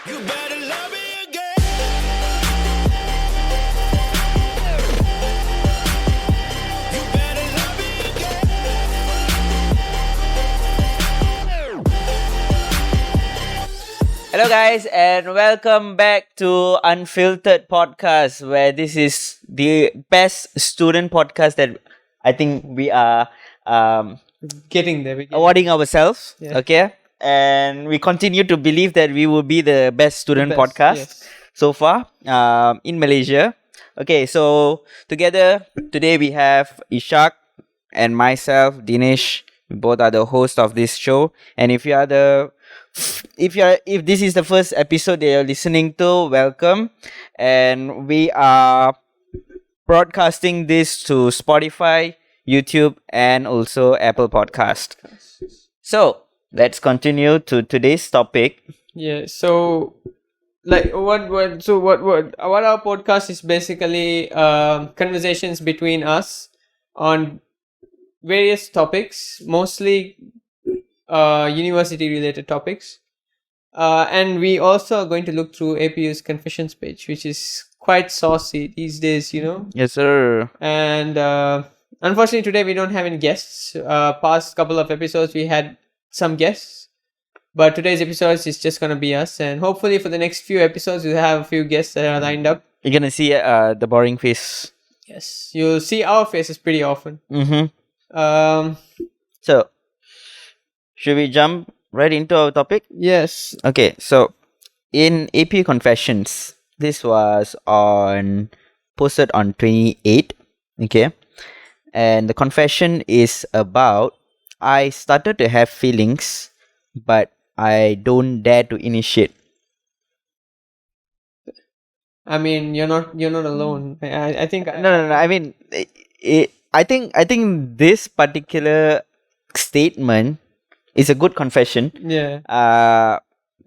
You better love me again. You better love me again. Hello, guys, and welcome back to Unfiltered podcast, where this is the best student podcast that I think we are Getting there. awarding ourselves. Yeah. Okay, and we continue to believe that we will be the best student best, podcast yes. so far in Malaysia. Okay, so together today we have Ishak and myself, Dinesh. We both are the host of this show, and if this is the first episode that you're listening to, welcome. And we are broadcasting this to Spotify, YouTube, and also Apple Podcast. So let's continue to today's topic. Yeah. So, like, what our podcast is basically conversations between us on various topics, mostly university related topics. And we also are going to look through APU's confessions page, which is quite saucy these days, you know. Yes, sir. And unfortunately, today we don't have any guests. Past couple of episodes, we had some guests. But today's episode is just going to be us. And hopefully, for the next few episodes, we'll have a few guests that are lined up. You're gonna see the boring face. Yes. You'll see our faces pretty often. Mm-hmm. Um, So, should we jump right into our topic? yes. Okay, so in APU Confessions, this was posted on 28. Okay, and the confession is about I started to have feelings, but I don't dare to initiate. I mean, you're not alone. I think No. I mean, I think this particular statement is a good confession. Yeah.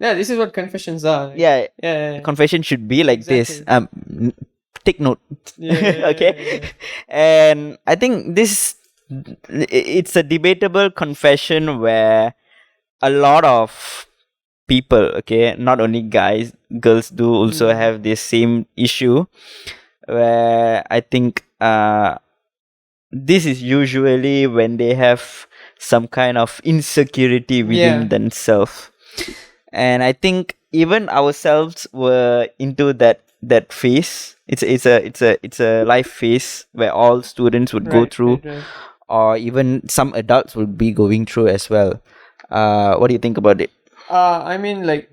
Yeah, This is what confessions are. yeah. Yeah. Confession should be like this. Exactly. Take note. Yeah. Okay. And I think it's a debatable confession where a lot of people, okay, not only guys, girls do also have this same issue, where I think this is usually when they have some kind of insecurity within Yeah. themselves. And I think even ourselves were into that phase. It's a life phase where all students would go through, Right. or even some adults would be going through as well. What do you think about it? I mean, like,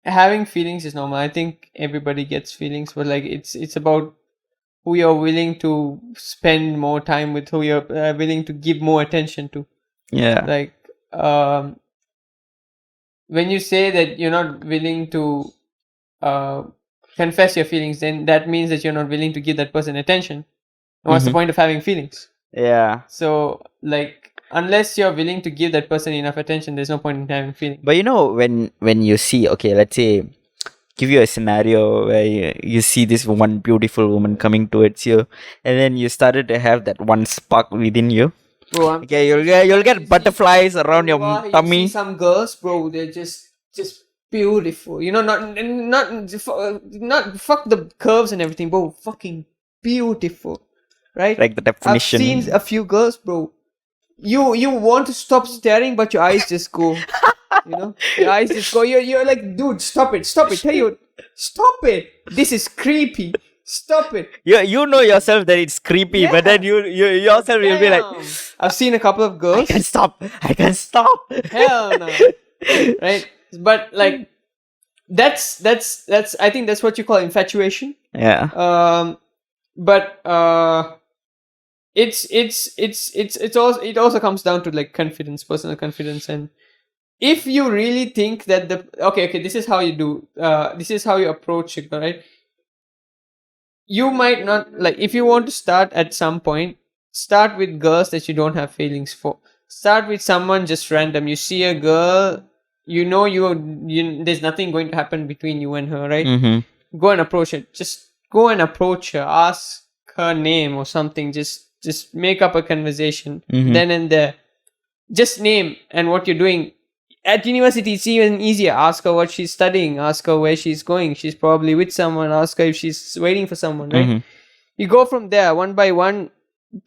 having feelings is normal. I think everybody gets feelings, but like, it's about who you're willing to spend more time with, who you're willing to give more attention to. Yeah. Like, when you say that you're not willing to confess your feelings, then that means that you're not willing to give that person attention. What's the point of having feelings? Yeah. So, like, unless you're willing to give that person enough attention, there's no point in having feelings. But you know, when you see, okay, let's say, give you a scenario where you see this one beautiful woman coming towards you, and then you started to have that one spark within you. Bro, Okay, you'll get butterflies around your you tummy. see some girls, bro, they're just beautiful. You know, not fuck the curves and everything, bro. Fucking beautiful, right? Like the definition. I've seen a few girls, bro. You want to stop staring, but your eyes just go. You know, your eyes just go. You're like, dude, stop it. Tell you, stop it. This is creepy. Stop it. You know yourself that it's creepy, but then you yourself will be like, Damn. I've seen a couple of girls. I can't stop. Hell no. Right? But like, that's I think that's what you call infatuation. Yeah. But it also comes down to like confidence, personal confidence. And if you really think that okay, this is how you do, this is how you approach it, right? You might not, like, if you want to start at some point, start with girls that you don't have feelings for. Start with someone just random. You see a girl, you know there's nothing going to happen between you and her, right? Mm-hmm. Go and approach it. Just go and approach her. Ask her name or something. Just make up a conversation. Mm-hmm. Then and there. Just name and what you're doing. at university, it's even easier. Ask her what she's studying. Ask her where she's going. She's probably with someone. Ask her if she's waiting for someone, right? Mhm. You go from there one by one.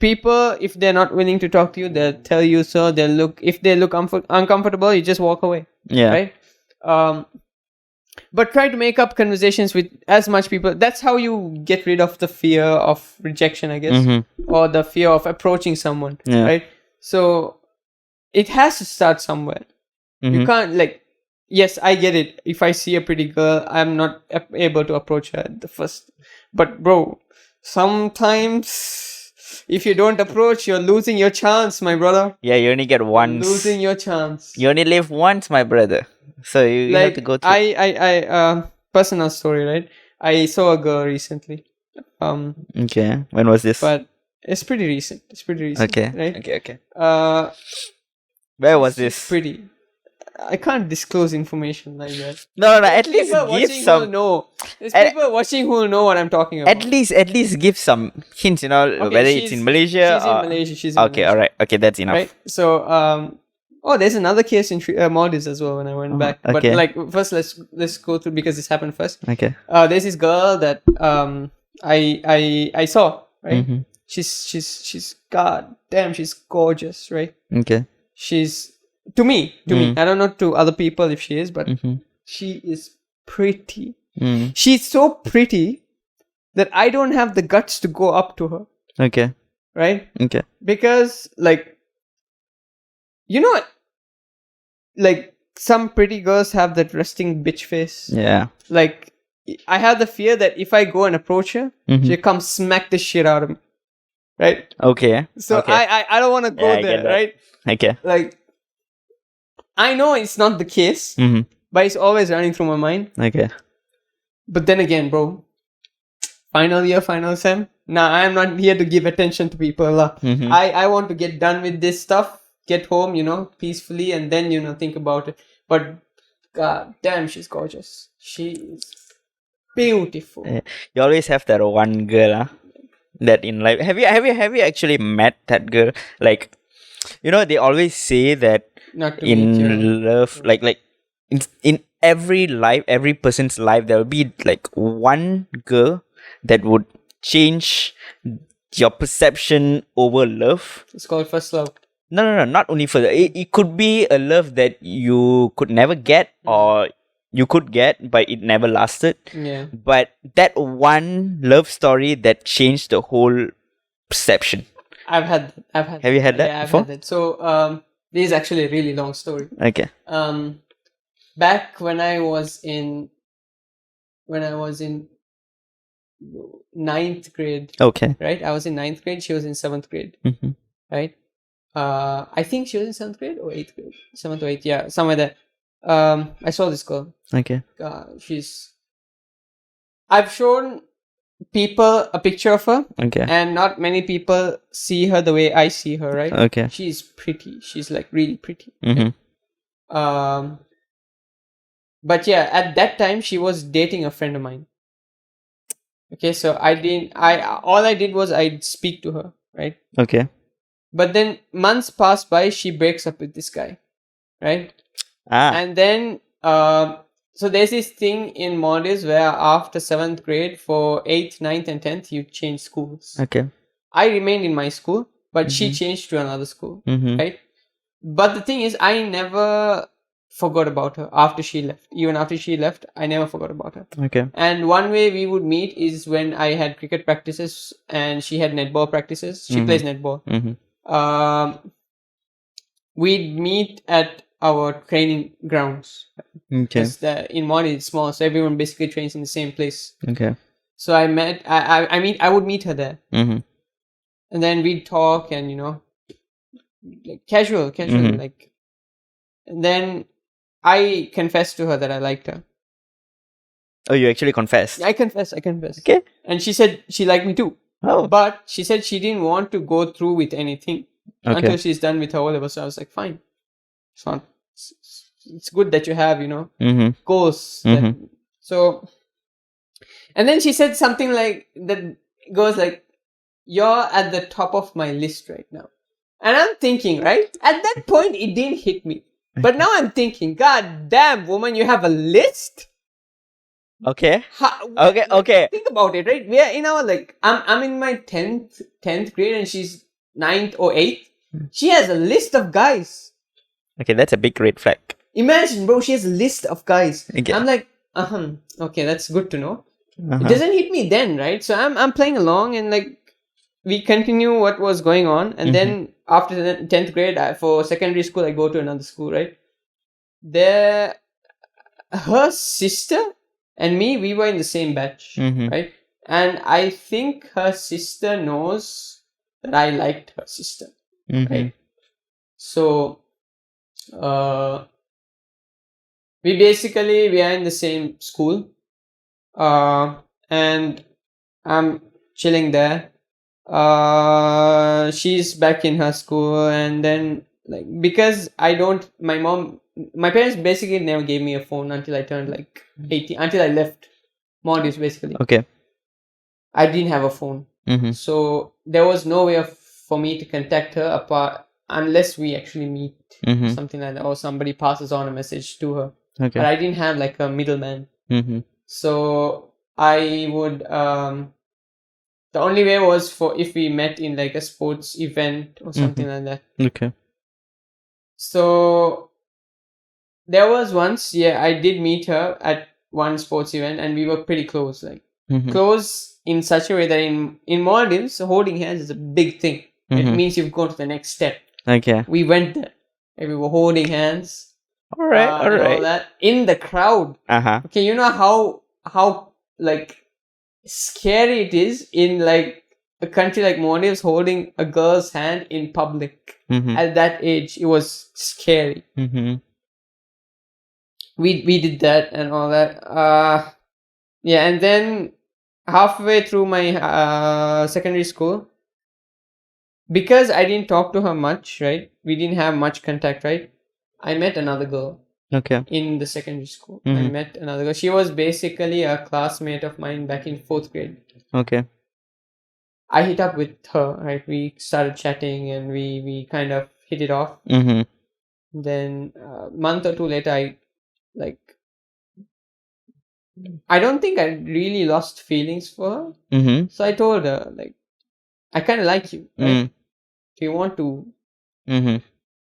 People, if they're not willing to talk to you, they'll tell you so. If they look uncomfortable, you just walk away, Yeah. right? But try to make up conversations with as much people. That's how you get rid of the fear of rejection, I guess, Mhm. or the fear of approaching someone, Yeah. right? So it has to start somewhere. You Mhm. can't yes, I get it. If I see a pretty girl, I'm not able to approach her at the first. But bro, sometimes if you don't approach, you're losing your chance, my brother. Yeah, you only get once. Losing your chance. You only live once, my brother. So you have to go through. Personal story, right? I saw a girl recently. Okay. When was this? But it's pretty recent. Okay. Right? Okay. Uh, Where was she's this? pretty. I can't disclose information like that. No. At least People give watching who'll some. know. There's At- people watching who'll know what I'm talking about. At least give some hints. You know, Okay, whether it's in Malaysia. She's in Malaysia. She's in Okay. Malaysia. All right. Okay. That's enough. Right. So there's another case in Maldives as well when I went back. But okay. first let's go through because this happened first. Okay. There's this girl that I saw, right? Mhm. She's god damn, she's gorgeous, right? Okay. She's to me. I don't know to other people if she is, but Mhm. she is pretty. Mm. She's so pretty that I don't have the guts to go up to her, Okay. right? Okay. Because you know, some pretty girls have that resting bitch face. Yeah. I have the fear that if I go and approach her, Mhm. she'll come smack the shit out of me, right? Okay. So okay. I don't want to go Yeah, I there, get that. right? Okay. I know it's not the case, Mhm. but it's always running through my mind. Okay. But then again, bro, final year, final sem. Nah, I'm not here to give attention to people. Mhm. I want to get done with this stuff, get home, peacefully, and then, think about it. But god damn, she's gorgeous. She is beautiful. Yeah. You always have that one girl, that in life. Have you actually met that girl? They always say that Not to meet you. in love, in every life, every person's life, there will be one girl that would change your perception over love. It's called first love. No, not only for it could be a love that you could never get, or you could get but it never lasted. Yeah. But that one love story that changed the whole perception. I've had Have you had that yeah, I've before? had that. So this is actually a really long story. Okay. Back when I was in ninth grade, Okay. right? I was in ninth grade, she was in seventh grade, Mm-hmm. right? I think she was in seventh grade or eighth grade. Seventh or eighth, yeah, somewhere there. I saw this girl. Okay. I've shown people a picture of her, Okay. and not many people see her the way I see her, right? Okay. She's pretty. She's really pretty. Mm-hmm. But yeah, at that time she was dating a friend of mine. Okay, so all I did was I'd speak to her, right? Okay. But then months pass by, she breaks up with this guy, right? And then so there's this thing in Maldives where after 7th grade, for 8th, 9th and 10th, you change schools. Okay. I remained in my school, but she changed to another school, Mm-hmm. right? But the thing is, I never forgot about her after she left. Even after she left, I never forgot about her. Okay. And one way we would meet is when I had cricket practices and she had netball practices. She plays netball. Mm-hmm. We'd meet at our training grounds. Okay. Because in Maldives it's small, so everyone basically trains in the same place. Okay. So I would meet her there. Mm-hmm. And then we'd talk and, casual, Mhm. and then I confessed to her that I liked her. Oh, you actually confessed. I confess. Okay. And she said she liked me too. Oh. But she said she didn't want to go through with anything until Okay. she's done with her O-level. So I was like, fine. It's good that you have, Mm-hmm. goals. So, and then she said something that goes like, you're at the top of my list right now. And I'm thinking, right? At that point, it didn't hit me. But now I'm thinking, God damn, woman, you have a list? Okay. Like, Okay. think about it, right? We are in our like I'm in my 10th grade and she's 9th or 8th. She has a list of guys. Okay, that's a big red flag. Imagine, bro, she has a list of guys. Okay. I'm like, okay, that's good to know. It Uh-huh. doesn't hit me then, right? So I'm playing along and like we continue what was going on, and then after the 10th grade, for secondary school, I go to another school, right? There, her sister and me, we were in the same batch, right? And I think her sister knows that I liked her sister, right? So, we are in the same school, and I'm chilling there. She's back in her school, and then like because my parents basically never gave me a phone until I turned like 18, until I left modules basically. Okay. I didn't have a phone, so there was no way for me to contact her apart unless we actually meet, something like that, or somebody passes on a message to her. Okay. But I didn't have like a middleman, so I would the only way was for if we met in like a sports event or something like that. Okay. So there was once, I did meet her at one sports event, and we were pretty close, like close in such a way that in Maldives, holding hands is a big thing. It means you've gone to the next step. Okay. We went there, and we were holding hands. All right. And all that in the crowd. Okay, you know how like scary it is in like a country like Maldives holding a girl's hand in public. At that age, it was scary. We did that and all that. And then halfway through my secondary school, because I didn't talk to her much, right? We didn't have much contact, right? I met another girl. Okay. In the secondary school, I met another girl. She was basically a classmate of mine back in 4th grade. Okay. I hit up with her, right? We started chatting and we kind of hit it off. Then a month or two later, I don't think I really lost feelings for her. So I told her, like, I kind of like you, right? Do you want to?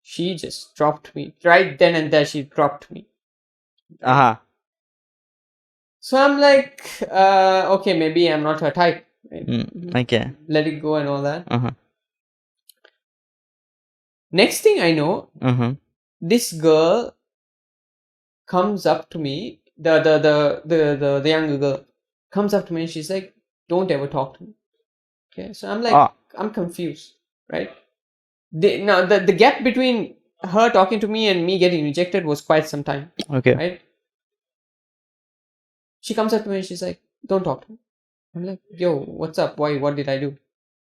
She just dropped me. Right then and there, she dropped me. So I'm like, okay, maybe I'm not her type. Right? Okay. Let it go and all that. Next thing I know, this girl comes up to me. The younger girl comes up to me and she's like, "Don't ever talk to me." Okay, so I'm like, I'm confused, right? The gap between her talking to me and me getting rejected was quite some time. Okay. Right? She comes up to me and she's like, "Don't talk to me." I'm like, "Yo, what's up? Why? What did I do?"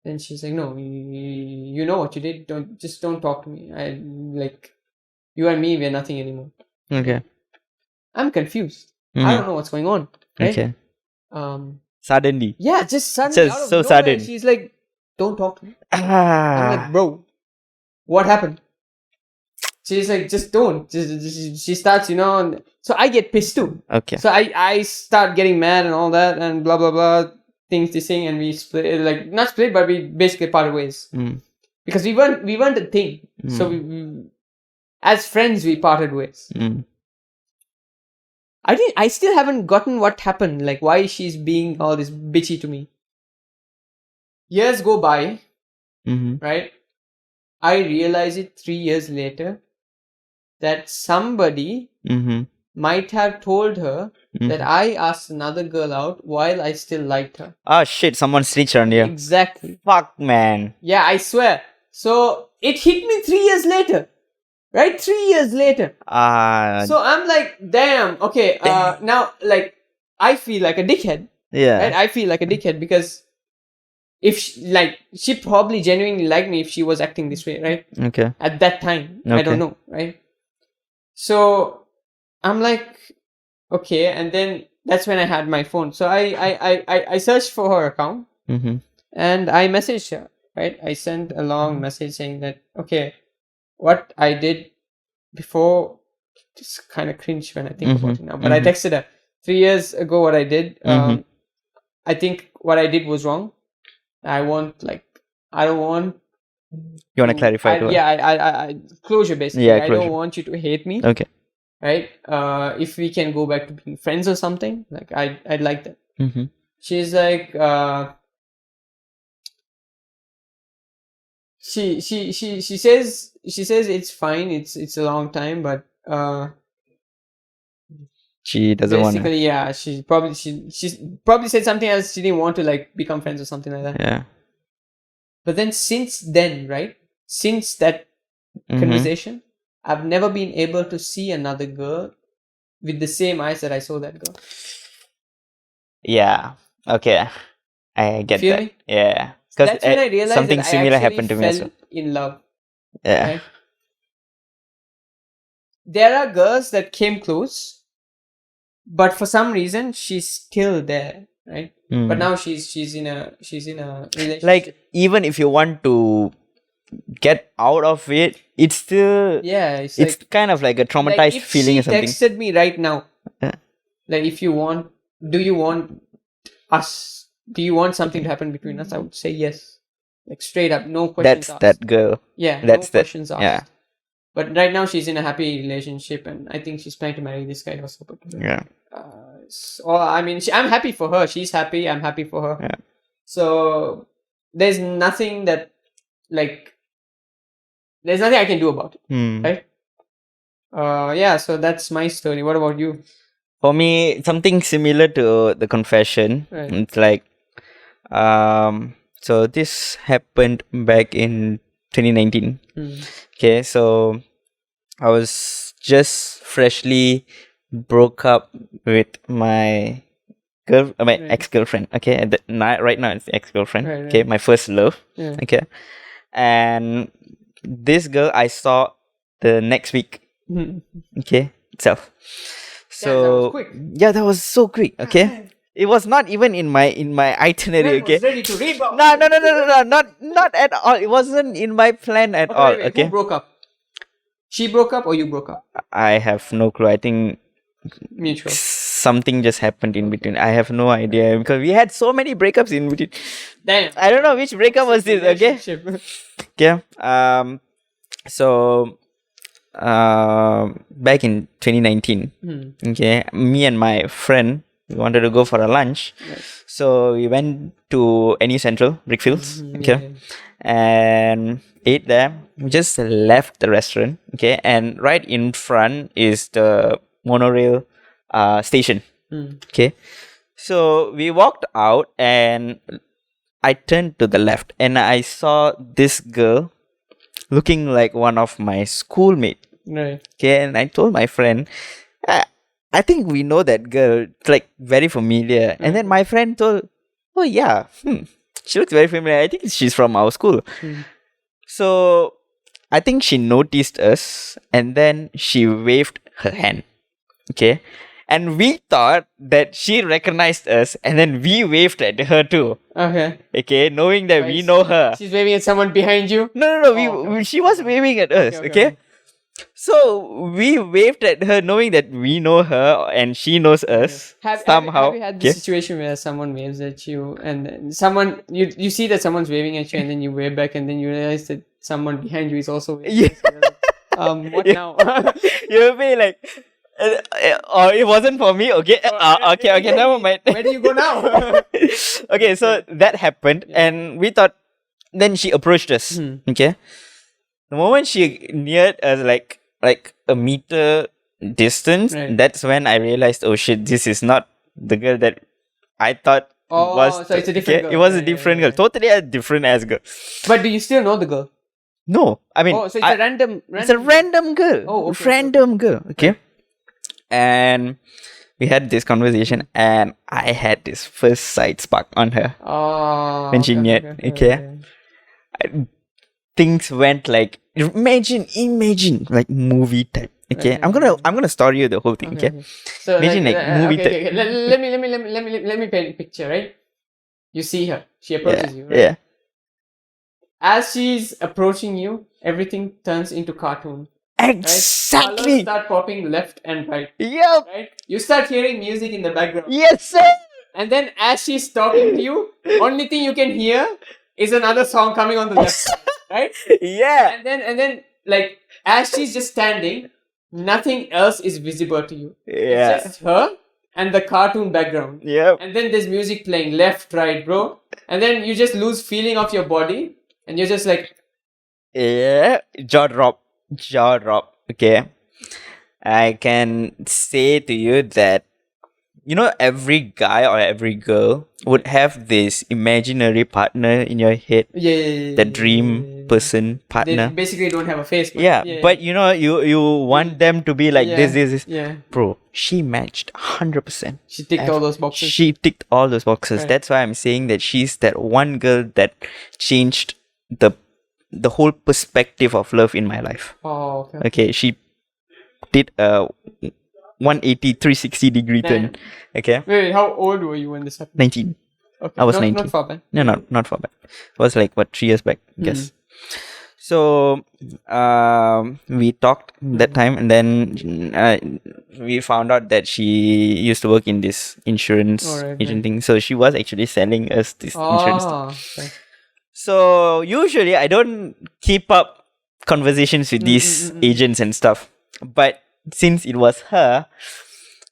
Then she's like, "No, you know what you did. Don't talk to me. I like you and me. We're nothing anymore." Okay. I'm confused. I don't know what's going on. Right? Okay. Suddenly. Yeah, just suddenly Just out of so nowhere, sudden. she's like, "Don't talk to me." I'm like, "Bro, what happened?" She's like, "Just don't." She starts, so I get pissed too. Okay. So I start getting mad and all that and blah blah blah things this thing, and we split, like not split, but we basically parted ways because we weren't a thing. So we as friends we parted ways. I still haven't gotten what happened, like why she's being all this bitchy to me. Years go by, right? I realize it 3 years later that somebody might have told her that I asked another girl out while I still liked her. Oh shit, someone snitched on you. Exactly. Fuck, man. Yeah, I swear. So it hit me 3 years later. Right? 3 years later. So I'm like, damn, okay, now like I feel like a dickhead. Yeah. Right? I feel like a dickhead because if she probably genuinely liked me if she was acting this way, right? Okay. At that time. Okay. I don't know, right? So I'm like, okay, and then that's when I had my phone. So I searched for her account and I messaged her, right? I sent a long message saying that, okay, what I did before. It's kind of cringe when I think about it now. But I mhm. texted her 3 years ago. What I did, Mhm. I think what I did was wrong. I don't want. You want to clarify to her? I closure basically. Yeah, I don't closure. want you to hate me, Okay. right? If we can go back to being friends or something, like I'd like that. Mhm. She's like, she says it's fine. It's a long time, but She doesn't want to. basically, yeah, she's probably said something else. She didn't want to like become friends or something like that. Yeah. But then since then, right? Since that Mhm. conversation, I've never been able to see another girl with the same eyes that I saw that girl. Yeah. Okay. I get Feel that. me? Yeah. Because That's when I realized something that I similar actually happened to me as fell well. in love. Yeah. Right? There are girls that came close, but for some reason she's still there, right? But Mm. now she's in a relationship. Like, even if you want to get out of it, it's still, Yeah, it's it's like kind of like a traumatized if feeling she or something. texted me right now, Yeah. like if you want, do you want us? Do you want something to happen between us? I would say yes, like straight up, no questions That's asked. that girl. Yeah, no That's that. questions asked. Yeah. But right now she's in a happy relationship, and I think she's planning to marry this guy also. But Yeah. I mean, I'm happy for her. She's happy. I'm happy for her. Yeah. So there's nothing that there's nothing I can do about it, Hmm. right? Yeah. So that's my story. What about you? For me, something similar to the confession. Right. It's like, so this happened back in 2019. Hmm. Okay, so I was just freshly broke up with my my Right. ex-girlfriend. Okay, at the night, right now it's ex-girlfriend. Right, Okay, right. my first love. Yeah. Okay, and this girl I saw the next week. Hmm. Okay, itself. Damn, that was So quick. yeah, that was so quick. Okay, it was not even in my itinerary. Man Okay, was ready to rebound. no, not at all. It wasn't in my plan at Okay, all. wait. Okay, Who broke up? She broke up or you broke up? I have no clue. I think Mutual. something just happened in between. I have no idea because we had so many breakups in between. Damn. I don't know which breakup was this. Okay, Relationship. okay. So back in 2019. Hmm. Okay, me and my friend, we wanted to go for a lunch. Right. So we went to NU Central, Brickfields. Mhm, Okay, yeah. and ate there. We just left the restaurant. Okay, and right in front is the monorail station. Hmm. Okay, so we walked out and I turned to the left and I saw this girl looking like one of my schoolmates. Right. Okay, and I told my friend, I think we know that girl. It's like very familiar. And then my friend told, oh yeah, she looks very familiar. I think she's from our school. Hmm. So I think she noticed us and then she waved her hand. Okay. And we thought that she recognized us and then we waved at her too. Okay. Okay, knowing that we Nice. know her. She's waving at someone behind you. No, Oh, okay. she was waving at us. Okay, Okay. So we waved at her knowing that we know her and she knows us somehow. Have you had this situation where someone waves at you and then someone you see that someone's waving at you and then you wave back and then you realize that someone behind you is also waving? Yeah. So you're like, what Yeah. now? You'll be like, oh, it wasn't for me. Okay, okay, never mind. Where do you go now? Okay, so that happened, and we thought. Then she approached us. Hmm. Okay, the moment she neared us, like a meter distance, Right. that's when I realized, oh shit, this is not the girl that I thought Oh, was. so it's a different girl. It was a Yeah, different yeah, girl, totally a different ass girl. But do you still know the girl? No, I mean, Oh, so it's a random. it's a random girl. Oh, okay, random girl. Okay. And we had this conversation, and I had this first sight spark on her. Oh. When she neared, okay. Things went like imagine like movie type. Okay, Right, I'm gonna story you the whole thing. Okay, So Imagine, like, movie okay. Let me paint a picture. Right, you see her. She approaches you. Right? Yeah, As she's approaching you, everything turns into cartoon. Right? Exactly. Colors start popping left and right. Yep. Right? You start hearing music in the background. Yes, sir. And then as she's talking to you, only thing you can hear is another song coming on the left. Right? Yeah. And then like as she's just standing, nothing else is visible to you. Yeah. It's just her and the cartoon background. Yep. And then there's music playing left, right, bro. And then you just lose feeling of your body and you're just like, Yeah. Jaw drop. Jaw drop. Okay. I can say to you that every guy or every girl would have this imaginary partner in your head, yeah. the dream person They partner. basically don't have a face. But Yeah, but you want them to be like this. Yeah. Bro, she matched 100%. She ticked all those boxes. She ticked all those boxes. Right. That's why I'm saying that she's that one girl that changed the whole perspective of love in my life. Oh, okay. Okay, she did a 180 360 degree turn. Damn. Okay, Wait, how old were you when this happened? 19. Okay. I was not, 19. Not far back. No, not far back. It was like 3 years back, I guess. So we talked that time, and then we found out that she used to work in this insurance agent thing. So she was actually selling us this insurance thing. Okay. So usually I don't keep up conversations with these agents and stuff, but since it was her,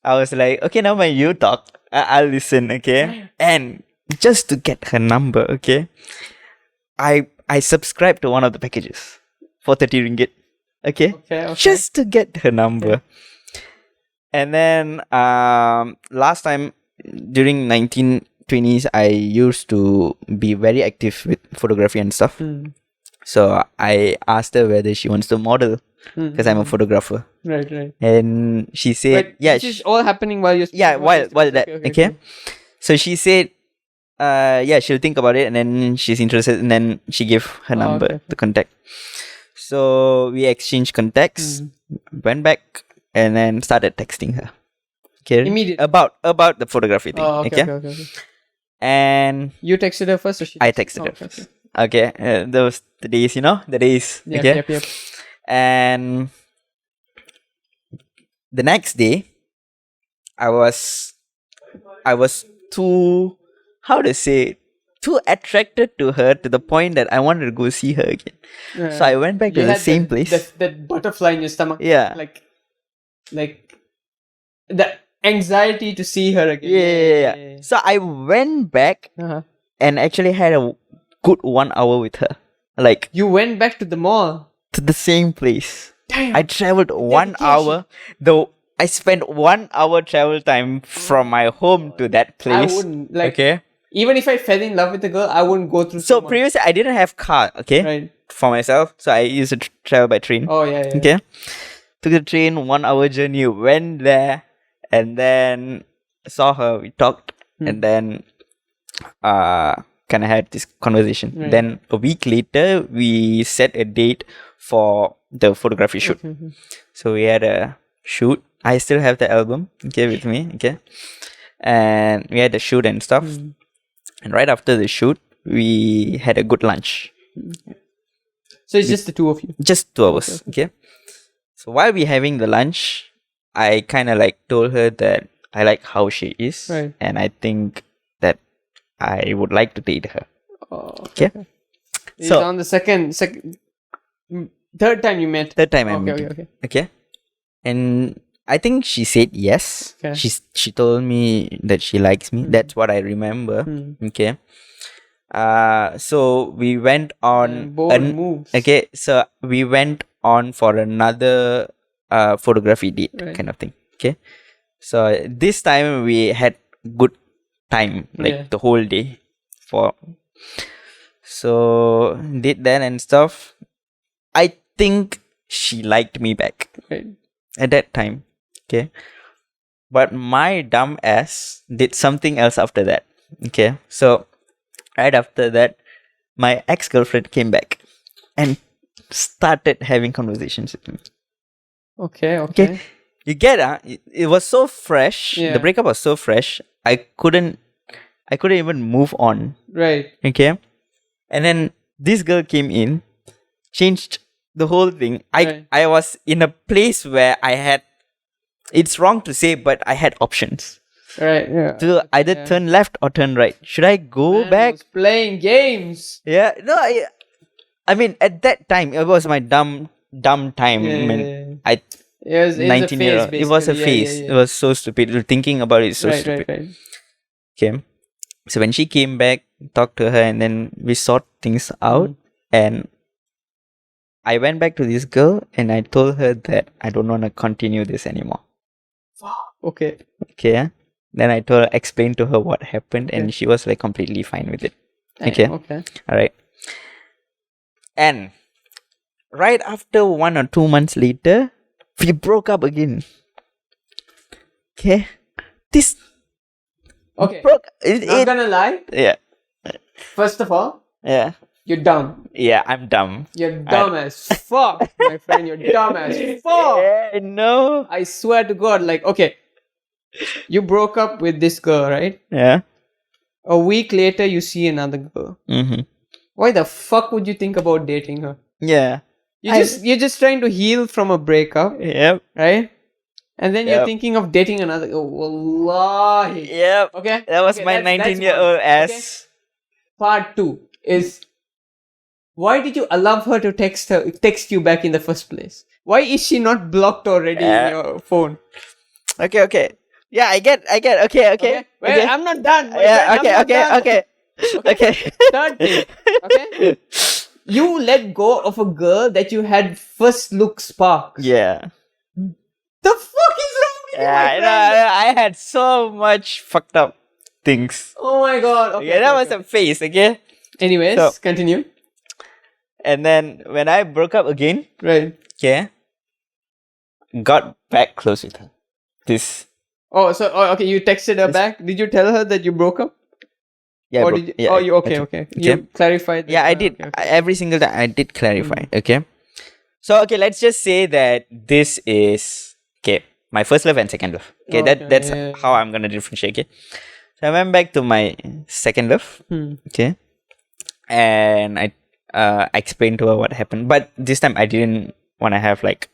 I was like, okay, now when you talk, I'll listen, okay? And just to get her number, okay, I subscribed to one of the packages for 30 ringgit, okay? Just to get her number. And then last time during 1920s, I used to be very active with photography and stuff. So I asked her whether she wants to model because I'm a photographer. Right. And she said, this is all happening while you're while that, okay. So she said, she'll think about it, and then she's interested, and then she gave her number to contact. So we exchanged contacts, went back, and then started texting her. Okay, immediately about the photography thing. Okay. And you texted her first, or she? I texted her first. Okay, those the days, the days. Yep. And the next day, I was too, how to say, too attracted to her to the point that I wanted to go see her again. So I went back to the same place. That butterfly in your stomach. Yeah. Like the anxiety to see her again. Yeah. So I went back and actually had a good 1 hour with her. Like, you went back to the mall? To the same place. Damn. I traveled 1 hour. Though I spent 1 hour travel time from my home to that place. I wouldn't. Like, okay. Even if I fell in love with a girl, I wouldn't go through so previously I didn't have car, okay? Right. For myself. So I used to travel by train. Oh, yeah. Okay. Took the train, 1 hour journey, went there, and then saw her, we talked, and then kind of had this conversation. Right. Then a week later, we set a date for the photography shoot. So we had a shoot. I still have the album, okay, with me, okay. And we had the shoot and stuff. And right after the shoot, we had a good lunch. So it's just the two of you? Just 2 hours, okay. So while we having the lunch, I kind of like told her that I like how she is. Right. And I think that I would like to date her. Oh, okay. So on the third time you met. Third time I met. Okay. And I think she said yes. Okay. She told me that she likes me. That's what I remember. Okay. So we went on. Bold moves. Okay. So we went on for another photography date, kind of thing. Okay. So this time we had good time, like the whole day. So did that and stuff. I think she liked me back at that time. Okay. But my dumb ass did something else after that. Okay. So right after that, my ex-girlfriend came back and started having conversations with me. Okay. You get it was so fresh. The breakup was so fresh. I couldn't even move on. Right. Okay. And then this girl came in, changed the whole thing, Right. I was in a place where I had, it's wrong to say, but I had options Right. Yeah. to either yeah. turn left or turn right. Should I go Man back? was playing games. Yeah, no, I mean, at that time, it was my dumb time. Yeah, I mean, yeah, yeah. I It was a 19-year-old. phase, It was a basically. phase. Yeah, It was so stupid. Thinking about it is so right, stupid. right. Okay. So when she came back, talked to her, and then we sort things out. Mm. And I went back to this girl and I told her that I don't want to continue this anymore. Okay. Okay. Then I explained to her what happened, and Okay. she was like completely fine with it. Damn, Okay. Okay. All right. And right after 1 or 2 months later, we broke up again. Okay. This Okay. broke. Not gonna lie. Yeah. First of all, Yeah. you're dumb. Yeah. I'm dumb. You're dumb as fuck, my friend. You're dumb as fuck. Yeah. No. I swear to God. Like, okay, you broke up with this girl, right? Yeah. A week later, you see another girl. Mm-hmm. Why the fuck would you think about dating her? Yeah. You're just trying to heal from a breakup, Yep. right? And then you're Yep. thinking of dating another. Oh, wallahi. Yep. Okay. That was Okay, my that's 19-year-old one. ass. Okay. Part 2 is, why did you allow her to text you back in the first place? Why is she not blocked already in your phone? Okay. Okay. Yeah, I get. Okay. Well, okay. I'm not done. my Yeah. friend, I'm not done. Okay. Okay. Third thing. Okay. You let go of a girl that you had first look sparks. Yeah. The fuck is wrong with you, Yeah. my I know. friend? I had so much fucked up things. Oh my god. Okay. Yeah, that okay, was okay. a phase. Okay. Anyways, So- continue. And then when I broke up again, Right. okay, got back close with her. This. Oh, so okay, you texted her back. Did you tell her that you broke up? Yeah. Or bro- did you, yeah, oh, you okay, I- okay. You clarified that. Yeah, I did. Okay, okay. Every single time I did clarify. Okay. So okay, let's just say that this is okay. My first love and second love. Okay, Okay, that's yeah. how I'm gonna differentiate. Okay. So I went back to my second love. Hmm. Okay. And I explained to her what happened, but this time I didn't want to have like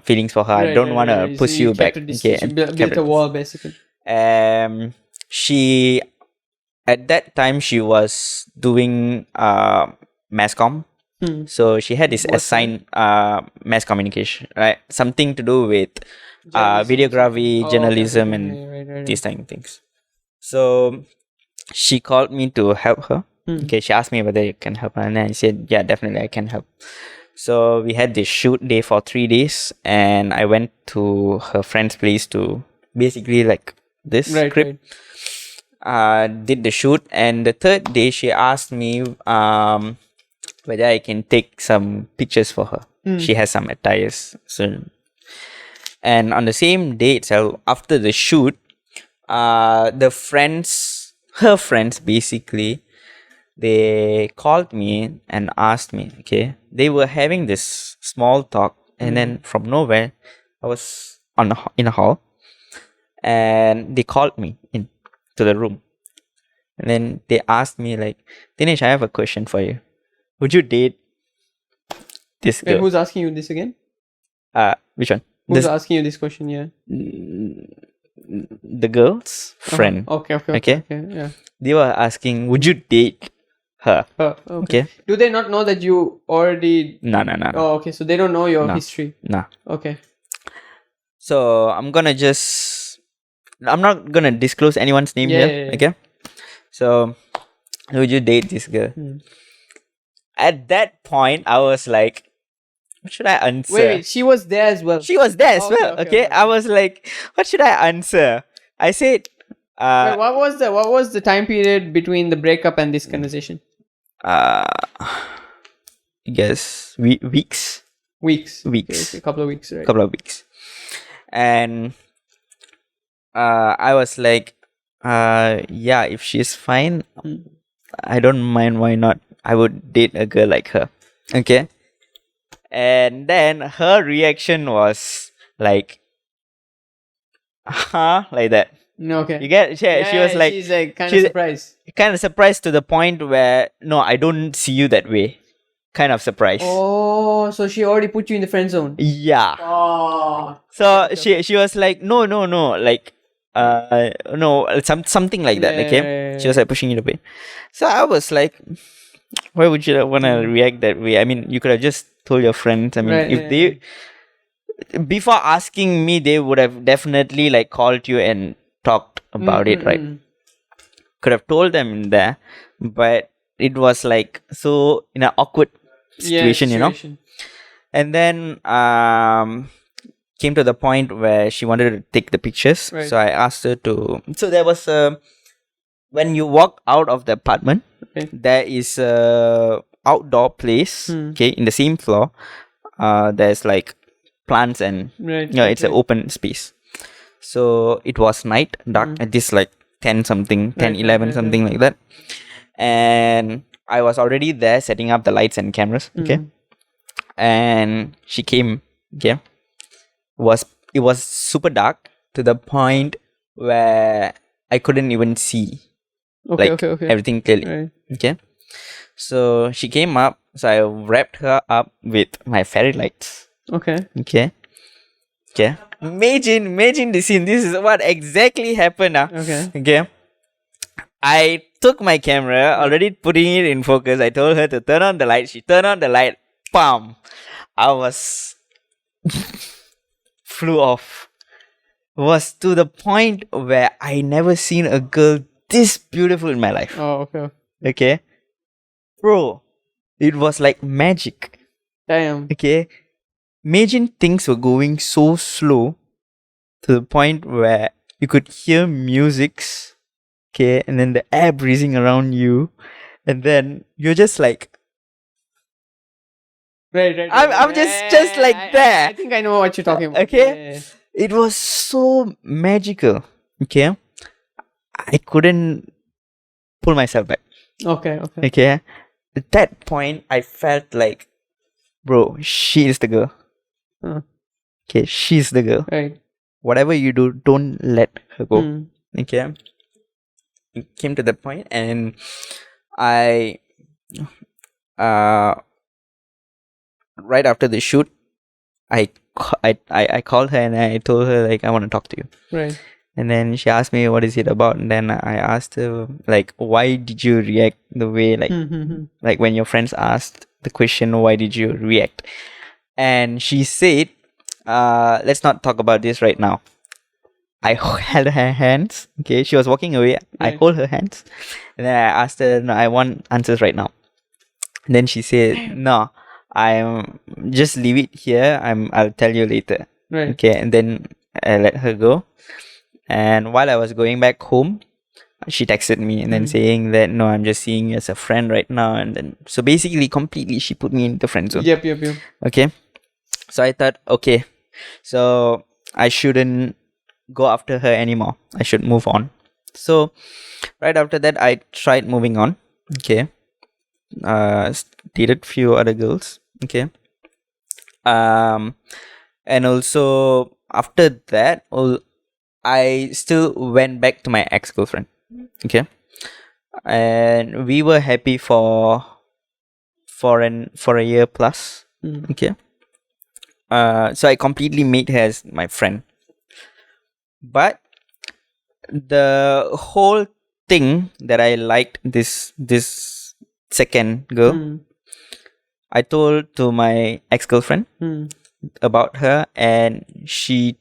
feelings for her. I Right, don't right, want to right. push So you kept back. a distance. Okay. You built kept a it- wall, basically. She at that time she was doing mass comm. Hmm. So she had this What's assigned mass communication, right? Something to do with Journalism. videography, Oh, journalism, okay. and Yeah, right. these kind of things. So she called me to help her. Hmm. Okay, she asked me whether you can help her, and I said, yeah, definitely I can help. So we had this shoot day for 3 days, and I went to her friend's place to basically like this Right, script. Did the shoot, and the third day she asked me whether I can take some pictures for her. She has some attires. So, and on the same day itself, after the shoot, her friends basically, they called me and asked me, okay, they were having this small talk, and then from nowhere, I was in a hall, and they called me in to the room, and then they asked me like, Dinesh, I have a question for you. Would you date this Wait, girl? who's asking you this again? Which one? Who's This, asking you this question? Yeah. the girl's friend. Okay. Okay. Yeah. They were asking, would you date her? Okay. Okay. Do they not know that you already? No. Oh, okay. So they don't know your No. history. No. Okay. So I'm not gonna disclose anyone's name Yeah, here. yeah, yeah. Okay. So would you date this girl? At that point, I was like, what should I answer? Wait, she was there as well. She was there as Okay, well. okay, Okay. okay. I was like, what should I answer? I said, Wait, what was the time period between the breakup and this conversation? I guess weeks. Weeks. Weeks. Okay, a couple of weeks, right? Couple of weeks. And I was like, yeah, if she's fine, I don't mind, why not? I would date a girl like her. Okay. And then her reaction was like, like that. No, okay. You get, she was like, she's like kind of she's- surprised. kind of surprised to the point where, no, I don't see you that way. kind of surprise. Oh, so she already put you in the friend zone. Yeah. Oh. So she was like, no, like no, something like that. Okay. She was like pushing it away. So I was like, why would you want to react that way? I mean, you could have just told your friends. I mean, Right, if they before asking me, they would have definitely like called you and talked about it, right? Could have told them there, but it was like so in an awkward situation, you know. And then came to the point where she wanted to take the pictures. Right. So I asked her to. So there was when you walk out of the apartment, Okay. there is a outdoor place. Okay, in the same floor. There's like plants and it's an open space. So it was night, dark at this like 10 something, 10, 11 something like that. And I was already there setting up the lights and cameras. Okay. And she came. Okay. It was super dark to the point where I couldn't even see everything clearly. Right. Okay. So she came up. So I wrapped her up with my fairy lights. Okay. Okay. Imagine the scene. This is what exactly happened. Okay. I took my camera, already putting it in focus. I told her to turn on the light. She turned on the light. Bam! I was flew off. Was to the point where I never seen a girl this beautiful in my life. Oh, okay. Okay. Bro, it was like magic. Damn. Okay. Imagine things were going so slow to the point where you could hear musics, okay, and then the air breezing around you, and then you're just like, Right. I'm just like that. I think I know what you're talking about. Okay. It was so magical. Okay. I couldn't pull myself back. Okay. Okay. At that point, I felt like, bro, she is the girl. Okay, she's the girl. Right. Whatever you do, don't let her go. Okay. It came to the point, and I, right after the shoot, I called her and I told her like I want to talk to you. Right. And then she asked me what is it about, and then I asked her like why did you react the way like when your friends asked the question, why did you react? And she said, let's not talk about this right now. I held her hands. Okay, she was walking away. I hold her hands, and then I asked her, no, I want answers right now. And then she said, no, I'm just leave it here. I'll tell you later. Right. Okay, and then I let her go. And while I was going back home, she texted me and then saying that no, I'm just seeing you as a friend right now. And then so basically, completely, she put me in the friend zone. Yep. Okay, so I thought, okay, so I shouldn't go after her anymore. I should move on. So right after that, I tried moving on. Okay, dated few other girls. Okay, and also after that, I still went back to my ex-girlfriend. Okay, and we were happy for a year plus. Okay, so I completely made her as my friend. But the whole thing that I liked this second girl, I told to my ex-girlfriend about her, and she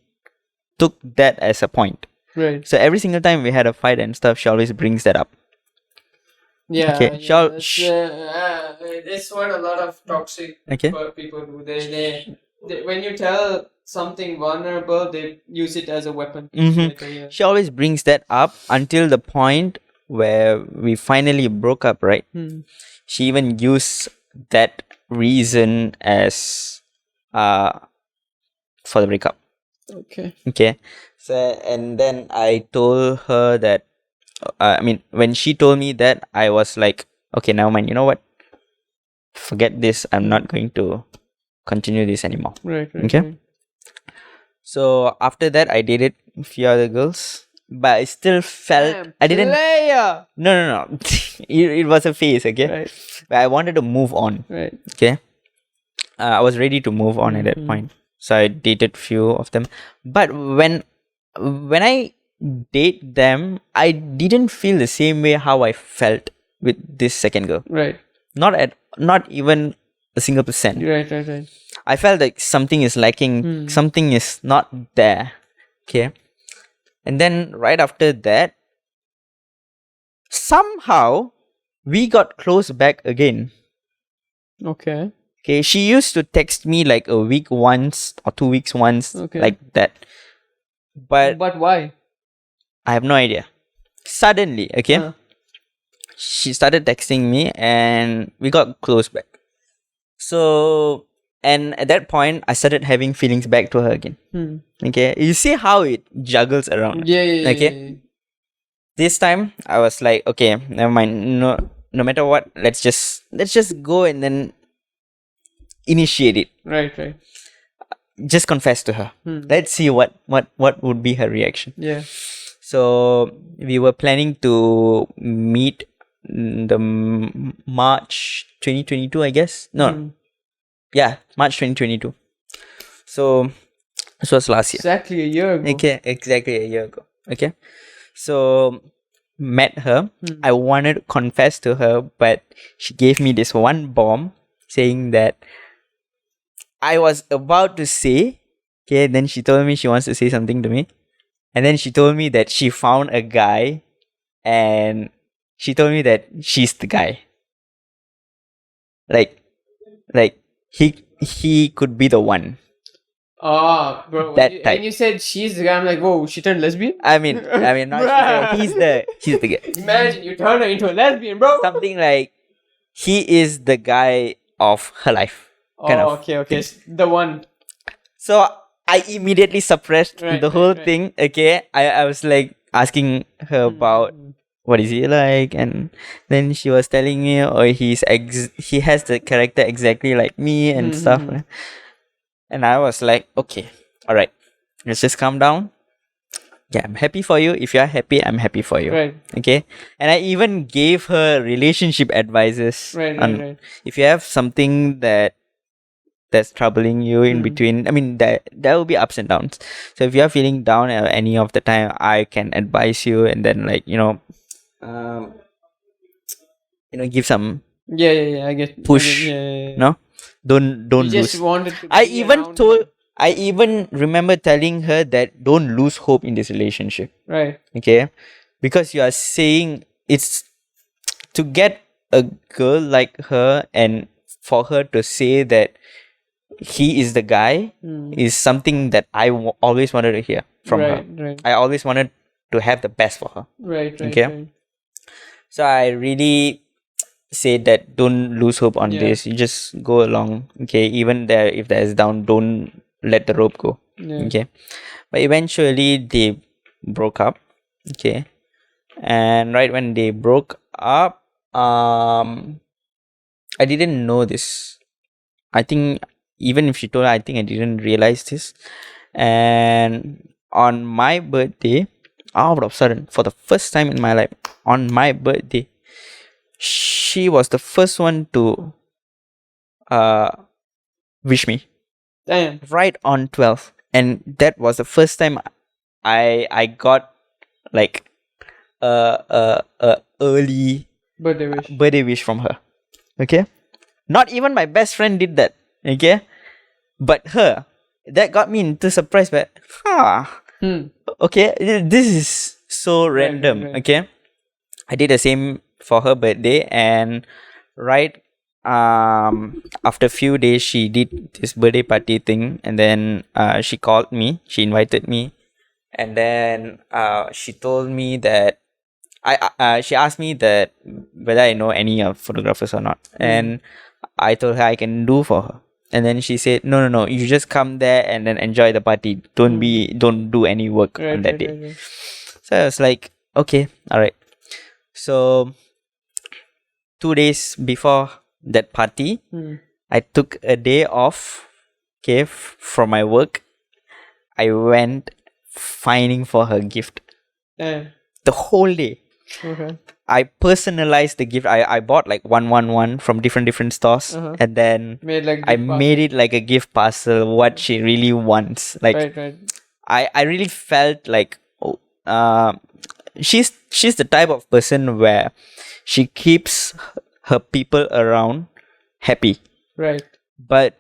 took that as a point. Right. So every single time we had a fight and stuff, she always brings that up. Yeah. Okay. That's what a lot of toxic people do. They when you tell something vulnerable, they use it as a weapon. She always brings that up until the point where we finally broke up, right? She even used that reason as for the breakup. Okay. So and then I told her that when she told me that, I was like, okay, never mind, you know what, forget this, I'm not going to continue this anymore. Right. Okay. So after that, I dated a few other girls, but I still felt Damn, I didn't. player. No. It was a phase, okay. Right, But I wanted to move on. right. Okay, I was ready to move on at that point, so I dated few of them. But when I date them, I didn't feel the same way how I felt with this second girl. Right, Not even a single percent. right. I felt like something is lacking, something is not there. Okay. And then right after that, somehow we got close back again. Okay. Okay. She used to text me like a week once or 2 weeks once, Okay. like that. But But why? I have no idea. Suddenly, okay, Uh, she started texting me and we got close back. So, and at that point, I started having feelings back to her again. Okay, you see how it juggles around. Yeah. Okay. This time, I was like, okay, never mind. No matter what, let's just go and then initiate it. Right. Just confess to her. Let's see what would be her reaction. Yeah. So we were planning to meet the March 2022, I guess. No, yeah, March 2022. So this was last year. Exactly a year ago. Okay, exactly a year ago. Okay, so met her. I wanted to confess to her, but she gave me this one bomb saying that I was about to say. Okay, then she told me she wants to say something to me. And then she told me that she found a guy and she told me that she's the guy. Like he could be the one. Oh, bro. That type. When you said she's the guy, I'm like, whoa, she turned lesbian? I mean not she's the guy. Imagine you turn her into a lesbian, bro. Something like he is the guy of her life. Kind of. Okay. The one. So I immediately suppressed Right, the whole right. thing. Okay, I was like asking her about what is he like, and then she was telling me, oh, he has the character exactly like me and stuff. And I was like, okay, all right, let's just calm down. Yeah, I'm happy for you. If you're happy, I'm happy for you. Right. Okay, and I even gave her relationship advices. Right. If you have something that's troubling you in between, I mean, there will be ups and downs. So if you're feeling down at any of the time, I can advise you and then like give some Yeah. I get push. Yeah. No, don't You lose. just wanted to. I be even around told her. I even remember telling her that don't lose hope in this relationship. Right. Okay, because you are saying it's to get a girl like her and for her to say that he is the guy is something that I always wanted to hear from her. Right. I always wanted to have the best for her. Right. Okay. So I really said that don't lose hope on this. You just go along. Okay. Even if there's down, don't let the rope go. Yeah. Okay. But eventually they broke up. Okay. And right when they broke up, I didn't know this. I think even if she told, I think I didn't realize this. And on my birthday, out of sudden, for the first time in my life, on my birthday, she was the first one to wish me Damn. right on 12th, and that was the first time I got like a early Birthday wish. from her. Okay, not even my best friend did that. Okay, but her, that got me into surprise. But okay, this is so random. Right. Okay, I did the same for her birthday, and right after a few days she did this birthday party thing, and then she called me, she invited me, and then she told me that she asked me that whether I know any photographers or not, and I told her I can do for her. And then she said, no, you just come there and then enjoy the party. Don't do any work on that day. Right. So I was like, okay, all right. So 2 days before that party, I took a day off, okay, from my work. I went finding for her gift. Yeah. The whole day. Okay. I personalized the gift. I bought like one from different stores, Uh-huh. and then Made like I gift made it like a gift parcel. What she really wants. Like Right. I really felt like oh, she's the type of person where she keeps her people around happy. Right. But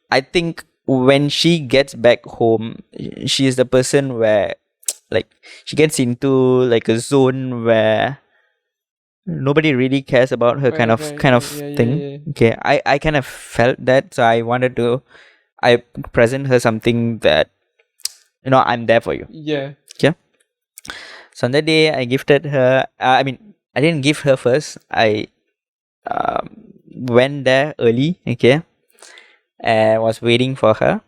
I think when she gets back home, she is the person where like she gets into like a zone where nobody really cares about her kind of Right. Yeah. thing. Okay, I kind of felt that, so I present her something that I'm there for you. Yeah. Okay. So on that day, I gifted her. I didn't give her first. I went there early. Okay, and was waiting for her.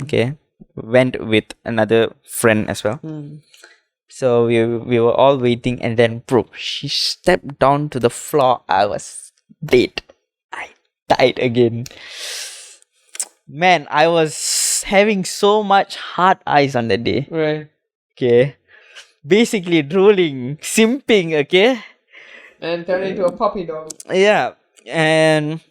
Okay, went with another friend as well. So we were all waiting, and then bro, she stepped down to the floor. I was dead. I died again. Man, I was having so much hard eyes on that day. Right. Okay, basically drooling, simping. Okay, And turn into a puppy dog. yeah, and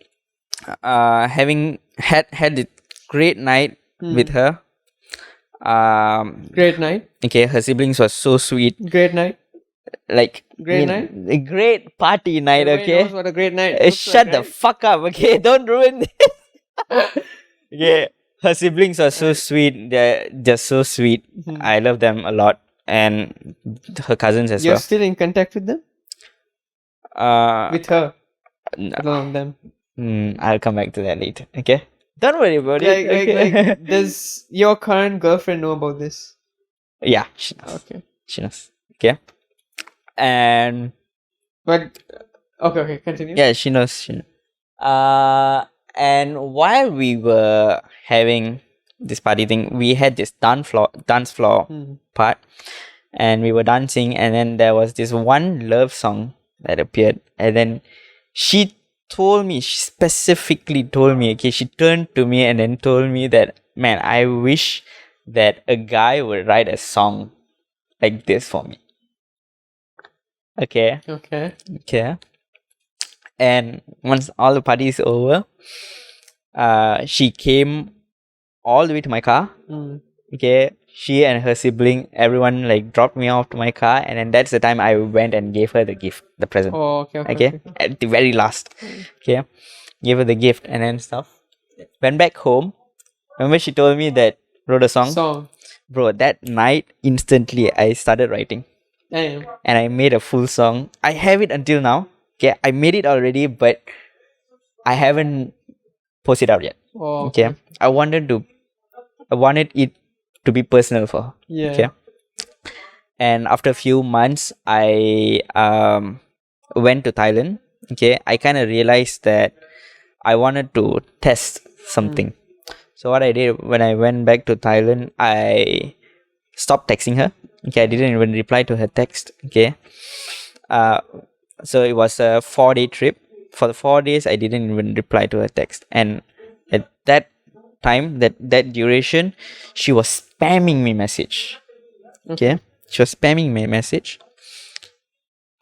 having had a great night with her. Great night. Okay, her siblings were so sweet. Great night. Like Great night. a great party night. Everybody Okay, knows what a great night looks shut like, the right? fuck up. Okay, don't ruin this. Okay, her siblings are so sweet. They're just so sweet. I love them a lot, and her cousins as You're well. still in contact with them? With her? No. Along them. I'll come back to that later. Okay, don't worry about Like, it. Okay. does your current girlfriend know about this? Yeah, she knows. Okay. She knows. Okay, and But, okay, continue. yeah, she knows. And while we were having this party thing, we had this dance floor part, and we were dancing, and then there was this one love song that appeared, and then she specifically told me, okay, she turned to me and then told me that, man, I wish that a guy would write a song like this for me. Okay. And once all the party is over, she came all the way to my car. Okay, she and her sibling, everyone like dropped me off to my car, and then that's the time I went and gave her the gift, the present. Oh, okay. At the very last. Okay, gave her the gift and then stuff. Went back home. Remember, she told me that wrote a song. Bro, that night instantly I started writing. Damn. And I made a full song. I have it until now. Okay, I made it already, but I haven't posted it out yet. Oh, Okay, I wanted it to be personal for her. Yeah. Okay, and after a few months, I went to Thailand. Okay, I kind of realized that I wanted to test something. So what I did when I went back to Thailand, I stopped texting her. Okay, I didn't even reply to her text. Okay, so it was a 4-day trip. For the 4 days, I didn't even reply to her text, and at that time, that duration, she was spamming me message. Okay, she was spamming me message.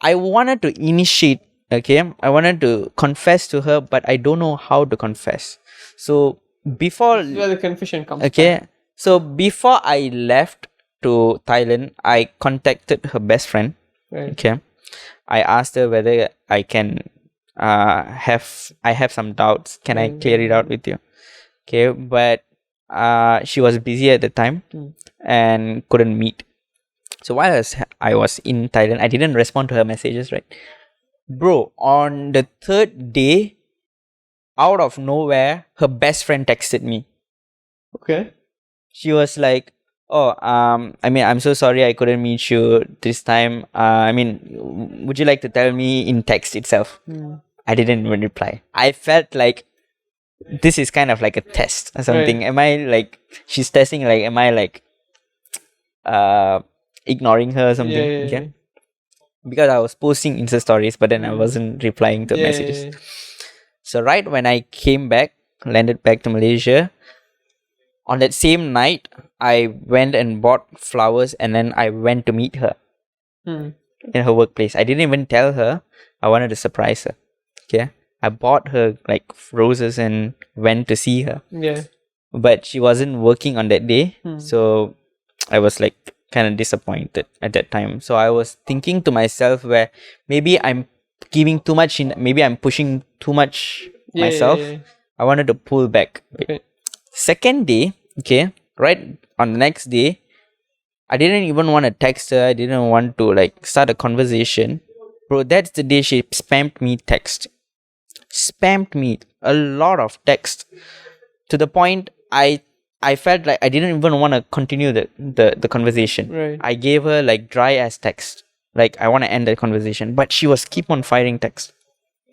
I wanted to initiate. Okay, I wanted to confess to her, but I don't know how to confess. So before Where the confession comes okay, from. so before I left to Thailand, I contacted her best friend. Right. Okay, I asked her whether I can I have some doubts. Can I clear it out with you? Okay, but she was busy at the time and couldn't meet. So while I was in Thailand, I didn't respond to her messages, right? Bro, on the 3rd day, out of nowhere, her best friend texted me. Okay. She was like, "Oh, I'm so sorry I couldn't meet you this time. Would you like to tell me in text itself?" I didn't even reply. I felt like this is kind of like a test or something. Right. Am I like she's testing? Like, am I like ignoring her or something? Yeah. Okay, because I was posting Insta stories, but then I wasn't replying to messages. Yeah. So right when I landed back to Malaysia, on that same night, I went and bought flowers, and then I went to meet her. Hmm. in her workplace. I didn't even tell her. I wanted to surprise her. Okay. I bought her like roses and went to see her. Yeah. But she wasn't working on that day. So I was like kind of disappointed at that time. So I was thinking to myself where maybe I'm giving too much maybe I'm pushing too much myself. Yeah. I wanted to pull back. Okay. Second day, okay, right on the next day, I didn't even want to text her. I didn't want to like start a conversation. Bro, that's the day she spammed me text. Spammed me a lot of text to the point I felt like I didn't even want to continue the conversation. Right. I gave her like dry ass text. Like I want to end the conversation. But she was keep on firing text.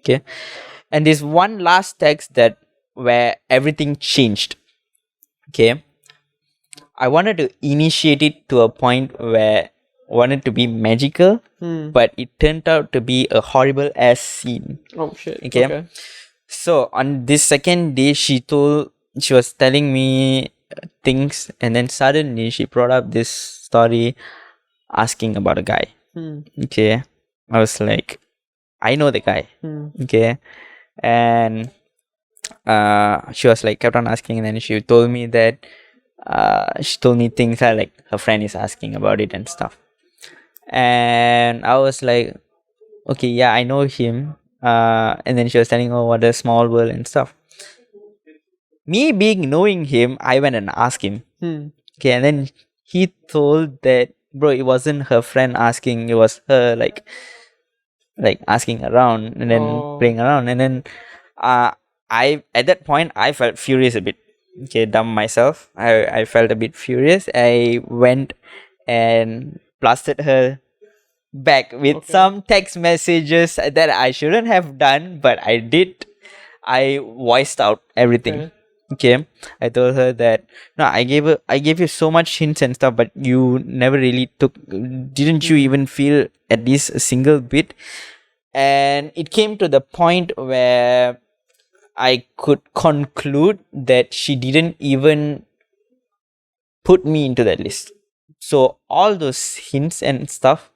Okay. And this one last text that where everything changed. Okay. I wanted to initiate it to a point where I wanted to be magical, but it turned out to be a horrible ass scene. Oh shit. Okay. So on this second day, she was telling me things, and then suddenly she brought up this story asking about a guy. Okay. I was like, I know the guy. Okay. And she was like kept on asking, and then she told me that she told me things like her friend is asking about it and stuff. And I was like, okay, yeah, I know him. And then she was telling, oh, what a small world and stuff. Me knowing him, I went and asked him. Okay, and then he told that, bro, it wasn't her friend asking, it was her like asking around and then playing around. And then I at that point I felt furious a bit. Okay, dumb myself. I felt a bit furious. I went and blasted her back with some text messages that I shouldn't have done, but I did. I voiced out everything. Okay. I told her that no, I gave you so much hints and stuff, but you never really didn't you even feel at least a single bit? And it came to the point where I could conclude that she didn't even put me into that list. So all those hints and stuff,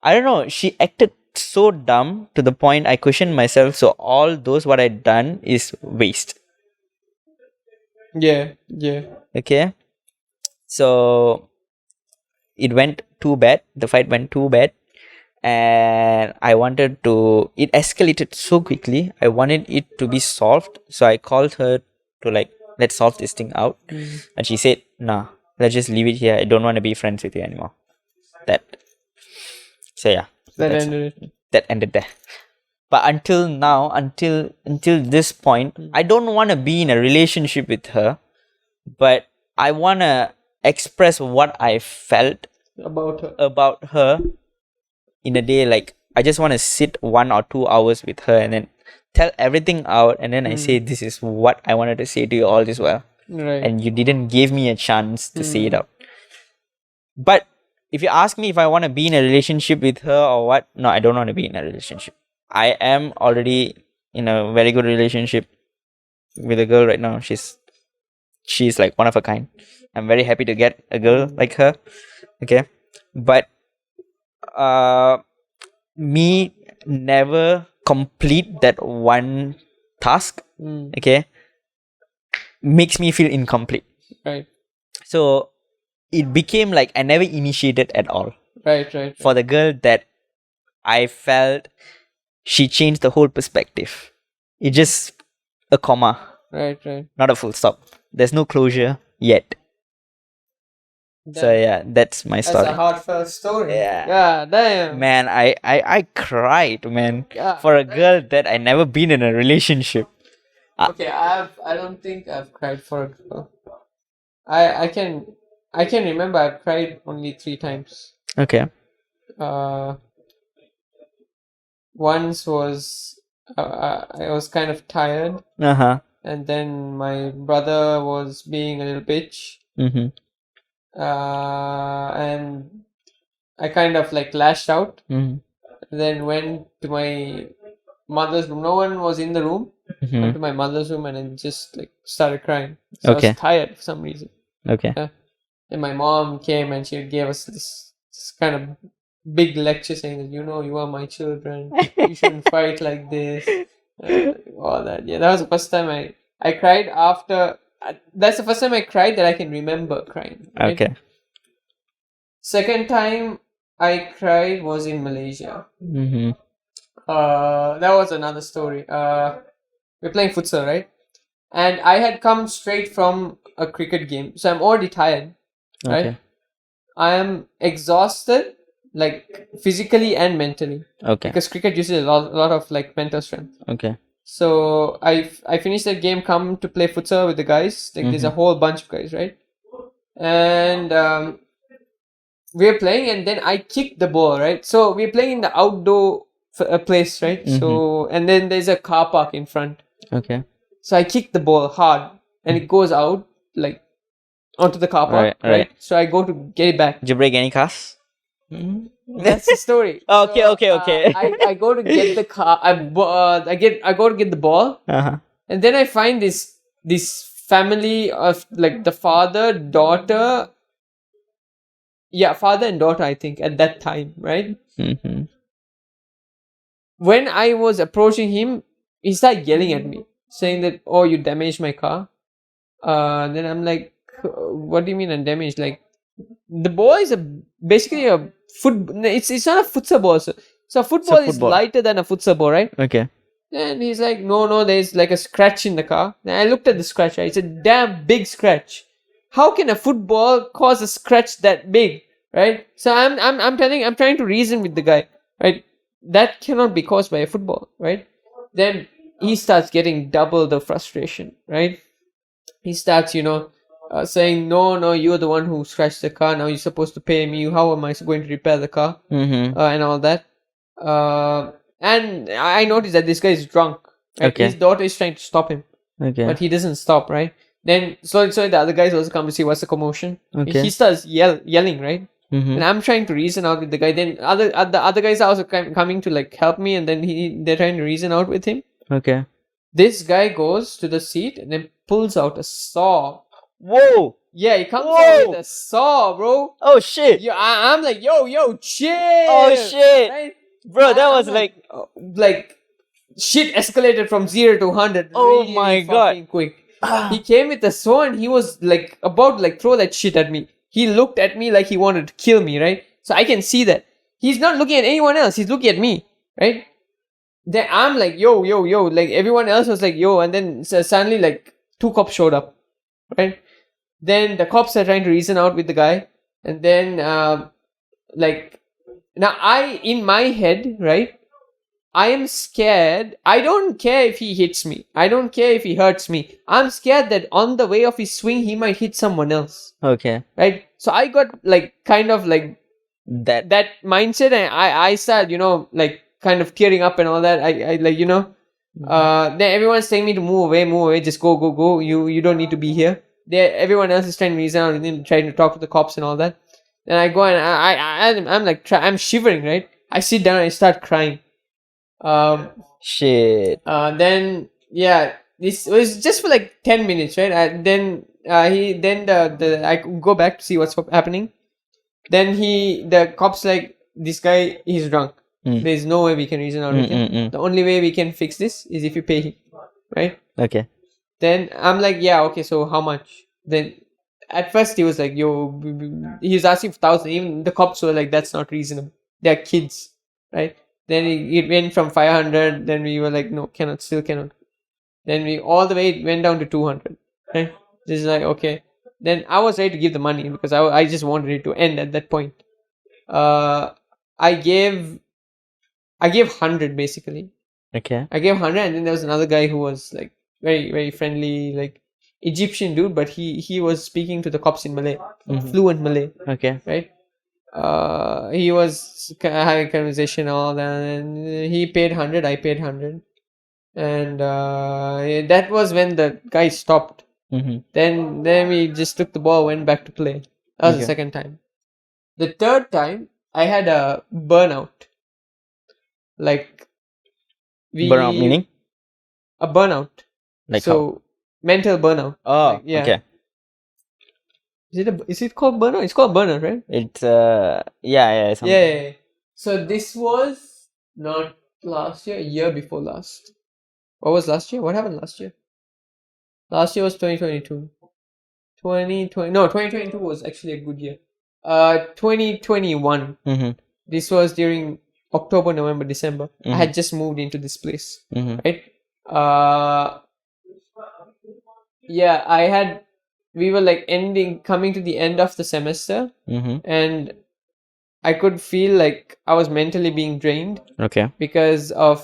I don't know, she acted so dumb to the point I questioned myself. So all those what I done is waste. Yeah. Okay. So it went too bad. The fight went too bad. And it escalated so quickly. I wanted it to be solved. So I called her to like, let's solve this thing out. And she said, nah, let's just leave it here. I don't want to be friends with you anymore. So yeah. That ended there. But until now, until this point, I don't want to be in a relationship with her, but I want to express what I felt about her in a day. Like I just want to sit 1 or 2 hours with her and then tell everything out, and then I say, this is what I wanted to say to you all this while, and you didn't give me a chance to say it out. But if you ask me if I want to be in a relationship with her or what, no, I don't want to be in a relationship. I am already in a very good relationship with a girl right now. She's like one of a kind. I'm very happy to get a girl like her. Okay. But me never complete that one task, okay, makes me feel incomplete. Right. So it became like I never initiated at all. Right. For the girl that I felt she changed the whole perspective. It's just a comma. Right. Not a full stop. There's no closure yet. So yeah, that's my story. That's a heartfelt story. Yeah. Yeah, damn. Man, I cried, man. Yeah, for a girl that I never been in a relationship. Okay, I don't think I've cried for a girl. I can remember I've cried only 3 times. Okay. Once was I was kind of tired, and then my brother was being a little bitch, and I kind of like lashed out. Then went to my mother's room. No one was in the room. Went to my mother's room and then just like started crying. So I was tired for some reason. Okay. And my mom came and she gave us this kind of big lecture saying that you are my children, you shouldn't fight like this, all that. Yeah, that was the first time I cried after. That's the first time I cried that I can remember crying. Right? Okay. Second time I cried was in Malaysia. Mm-hmm. That was another story. We're playing futsal, right? And I had come straight from a cricket game, so I'm already tired, right? Okay. I am exhausted, like physically and mentally, Okay. because cricket uses a lot of like mental strength. Okay. So I finished that game, come to play futsal with the guys. Like there's a whole bunch of guys, right? And we're playing, and then I kicked the ball, right? So we're playing in the outdoor place, right? So and then there's a car park in front. Okay. So I kicked the ball hard, and it goes out like onto the car park, right? So I go to get it back. Did you break any cars? That's the story. Okay, okay. I go to get the car. I go to get the ball, Uh-huh. and then I find this family of like the father, daughter. Yeah, father and daughter. I think at that time, right? Mm-hmm. When I was approaching him, he started yelling at me, saying that, "Oh, you damaged my car." Then I'm like, "What do you mean I damaged? Like, the ball is basically a foot. It's not a futsal ball. So football is football. lighter than a futsal ball, right?" Okay. And he's like, no, there's like a scratch in the car. Then I looked at the scratch, right? It's a damn big scratch. How can a football cause a scratch that big, right? So I'm trying to reason with the guy, right? That cannot be caused by a football, right? Then he starts getting double the frustration, right? He starts, saying, no, you're the one who scratched the car. Now you're supposed to pay me. How am I going to repair the car? Mm-hmm. And all that. And I noticed that this guy is drunk. Right? Okay. His daughter is trying to stop him, Okay. but he doesn't stop. Right? Then so the other guys also come to see what's the commotion. Okay. He starts yelling, right? Mm-hmm. And I'm trying to reason out with the guy. Then the other guys are also coming to like help me, and then they're trying to reason out with him. Okay. This guy goes to the seat and then pulls out a saw. Whoa! Yeah, he comes Whoa! out with a saw, bro. Oh shit! Yeah, I'm like, yo, chill. Oh shit! Right? Bro, that was I'm like shit escalated from 0 to 100. Oh really my God. fucking quick. He came with the saw and he was like about to like throw that shit at me. He looked at me like he wanted to kill me, right? So I can see that. He's not looking at anyone else, he's looking at me, right? Then I'm like, yo, like everyone else was like, yo, and then suddenly like 2 cops showed up, right? Then the cops are trying to reason out with the guy, and then like now in my head, right, I am scared. I don't care if he hits me, I don't care if he hurts me. I'm scared that on the way of his swing he might hit someone else, okay. right? So I got like kind of like That that mindset, and I started like kind of tearing up and all that. I like then everyone's telling me to move away, just go, you don't need to be here. Everyone else is trying to reason out and then trying to talk to the cops and all that. Then I go and I'm like I'm shivering, right? I sit down and I start crying. shit. Then yeah, this was just for like 10 minutes, right? I go back to see what's happening. Then the cops like, this guy, he's drunk. There's no way we can reason out with him. The only way we can fix this is if you pay him, right? Okay. Then I'm like, yeah, okay, so how much? Then at first he was like, yo, he was asking for 1,000. Even the cops were like, that's not reasonable. They're kids, right? Then it went from 500. Then we were like, no, still cannot. Then we all the way went down to 200, right? This is like, okay. Then I was ready to give the money because I just wanted it to end at that point. I gave 100 basically. Okay. I gave 100, and then there was another guy who was like very, very friendly, like Egyptian dude, but he was speaking to the cops in Malay, fluent Malay, Okay. right? He was having a conversation and all that, and he paid 100, I paid 100, and that was when the guy stopped. Then we just took the ball, went back to play. That was the second time. The third time, I had a burnout. Like Burnout meaning? A burnout. Like so mental burnout. Oh, Like, yeah. okay. Is it called burnout? It's called burnout, right? It's yeah, something. Yeah. So this was not last year, year before last. What was last year? What happened last year? Last year was 2022. 2022 was actually a good year. 2021. Mm-hmm. This was during October, November, December. I Mhm. had just moved into this place, Mm-hmm. right? Yeah, we were like coming to the end of the semester, Mm-hmm. and I could feel like I was mentally being drained Okay. because of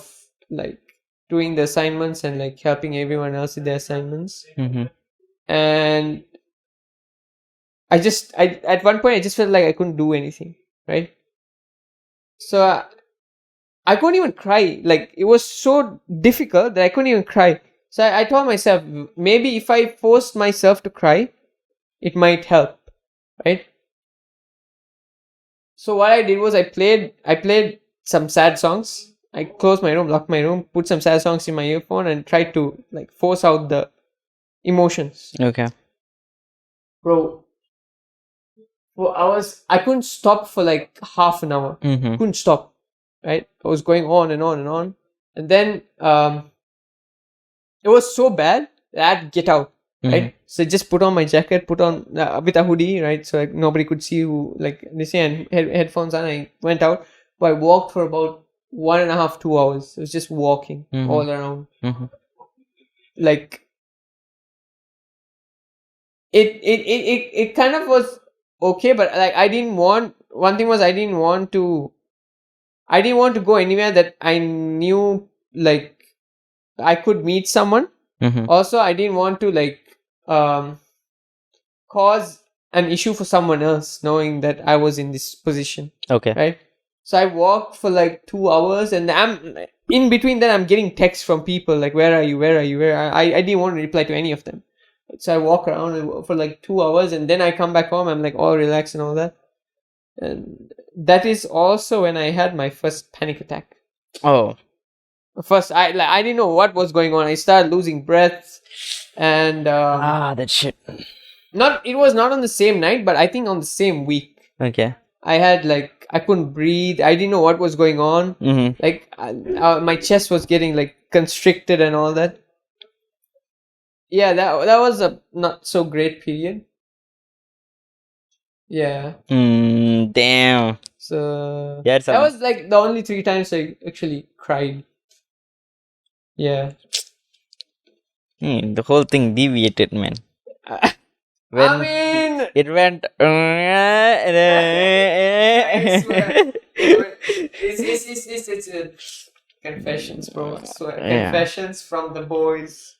like doing the assignments and like helping everyone else with their assignments. Mm-hmm. And I at one point I just felt like I couldn't do anything, right? So I couldn't even cry. Like it was so difficult that I couldn't even cry. So I told myself maybe if I forced myself to cry, it might help, right? So what I did was I played some sad songs. I closed my room, locked my room, put some sad songs in my earphone, and tried to like force out the emotions. Okay. Bro, for hours I couldn't stop for like half an hour. Mm-hmm. Couldn't stop. Right? I was going on and on and on. And then it was so bad that I had to get out. Right? So I just put on my jacket, put on with a hoodie, right? So like, nobody could see who, like this, and headphones on. I went out, but I walked for about 1.5, 2 hours. It was just walking Mhm. all around. Mm-hmm. Like it kind of was okay, but like I didn't want. One thing was I didn't want to go anywhere that I knew like I could meet someone. Mm-hmm. Also, I didn't want to like cause an issue for someone else knowing that I was in this position, Okay. right? So I walked for like 2 hours, and I'm in between that I'm getting texts from people like, where are you, where are you, where I didn't want to reply to any of them. So I walk around for like 2 hours, and then I come back home. I'm like all relaxed and all that. And that is also when I had my first panic attack. Oh. First, I didn't know what was going on. I started losing breath, and That shit. it was not on the same night, but I think on the same week. Okay. I had like I couldn't breathe. I didn't know what was going on. Mm-hmm. Like my chest was getting like constricted and all that. Yeah, that was a not so great period. Yeah. Damn. So Yeah, that was like the only 3 times I actually cried. Yeah. The whole thing deviated, man. I When mean, it went. I swear. It's confessions, bro. I swear. Yeah. Confessions from the boys.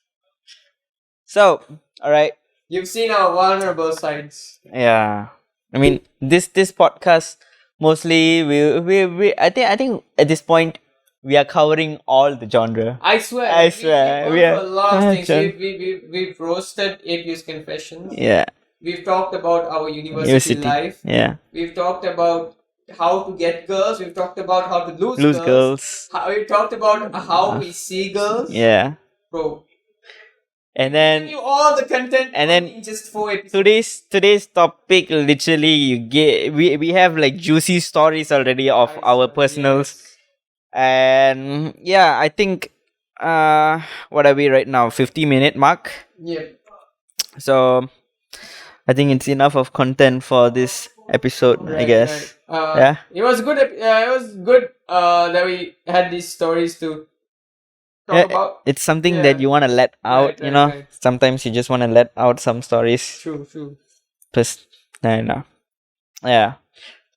So, all right. You've seen our vulnerable sides. Yeah. I mean, this podcast mostly we I think at this point we are covering all the genre. I swear. I like, swear, we we gone are- for a lot of things. John. We've roasted APU's confessions. Yeah. We've talked about our university University. life. Yeah. We've talked about how to get girls. We've talked about how to lose Lose girls. girls. We've talked about how we see girls. Yeah. Bro, And give then you all the content and then in just 4 episodes. today's topic literally you get we have like juicy stories already of I our swear, personals. yes. And yeah, I think what are we right now? 50-minute mark. Yep. So I think it's enough of content for this episode, I guess. Right. Yeah. It was good. It was good. That we had these stories to talk Yeah, about. it's something Yeah. that you want to let out, Right, you know. right. Sometimes you just want to let out some stories. True. Plus, I know. Yeah.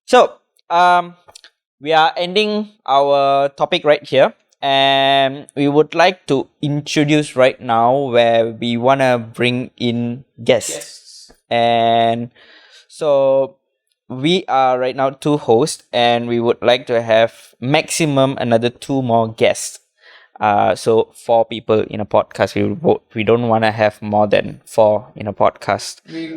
So, we are ending our topic right here, and we would like to introduce right now where we wanna bring in guests. Yes. And so we are right now 2 hosts, and we would like to have maximum another 2 more guests. So 4 people in a podcast. We don't want to have more than 4 in a podcast. We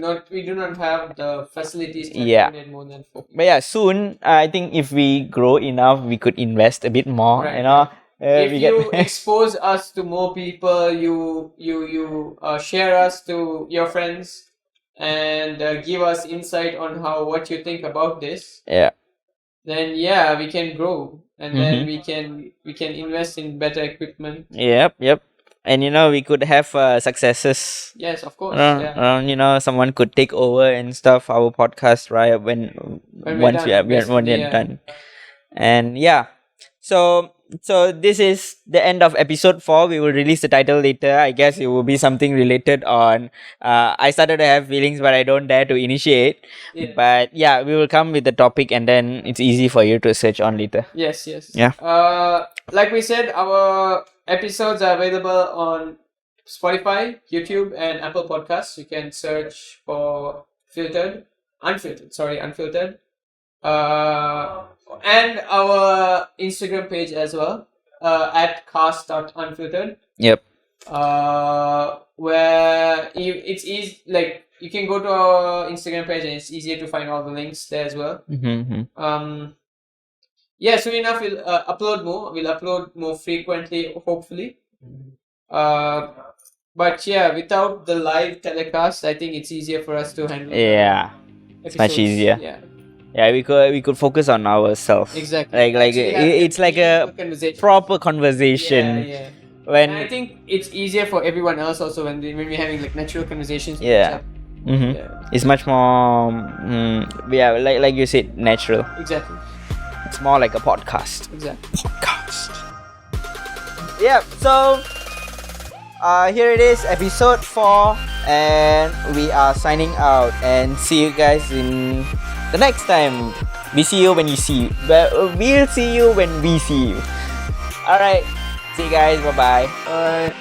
do not have the facilities to Yeah. accommodate more than 4 people. But yeah, soon I think if we grow enough, we could invest a bit more. Right, You know, If we you get expose us to more people, you share us to your friends and give us insight on what you think about this. yeah. then yeah, we can grow, and then Mm-hmm. we can invest in better equipment. Yep. And we could have successes. Yes, of course. Yeah. Someone could take over and stuff our podcast, right? When we're Once done, when basically, we're yeah. done. And yeah, so this is the end of episode 4. We will release the title later. I guess it will be something related on I started to have feelings but I don't dare to initiate. Yeah. But yeah, we will come with the topic and then it's easy for you to search on later. Yes. Yeah. Like we said, our episodes are available on Spotify, YouTube, and Apple Podcasts. You can search for Unfiltered. And our Instagram page as well, at cast.unfiltered. Yep. Where it's easy, like you can go to our Instagram page and it's easier to find all the links there as well. Mm-hmm. Yeah, soon enough we'll upload more. We'll upload more frequently, hopefully. But yeah, without the live telecast, I think it's easier for us to handle. Yeah, it's much episodes. easier. Yeah, we could focus on ourselves. exactly. Like Actually have it's like a conversation. proper conversation. Yeah. When And I think it's easier for everyone else also when we're having like natural conversations. with Yeah. each other. Mm-hmm. Yeah, It's much more, like you said, natural. exactly. It's more like a podcast. Exactly. Yeah. So, here it is, episode 4, and we are signing out. And see you guys in the next time. We see you when you see you. We'll see you when we see you. All right. See you guys. Bye bye. Alright.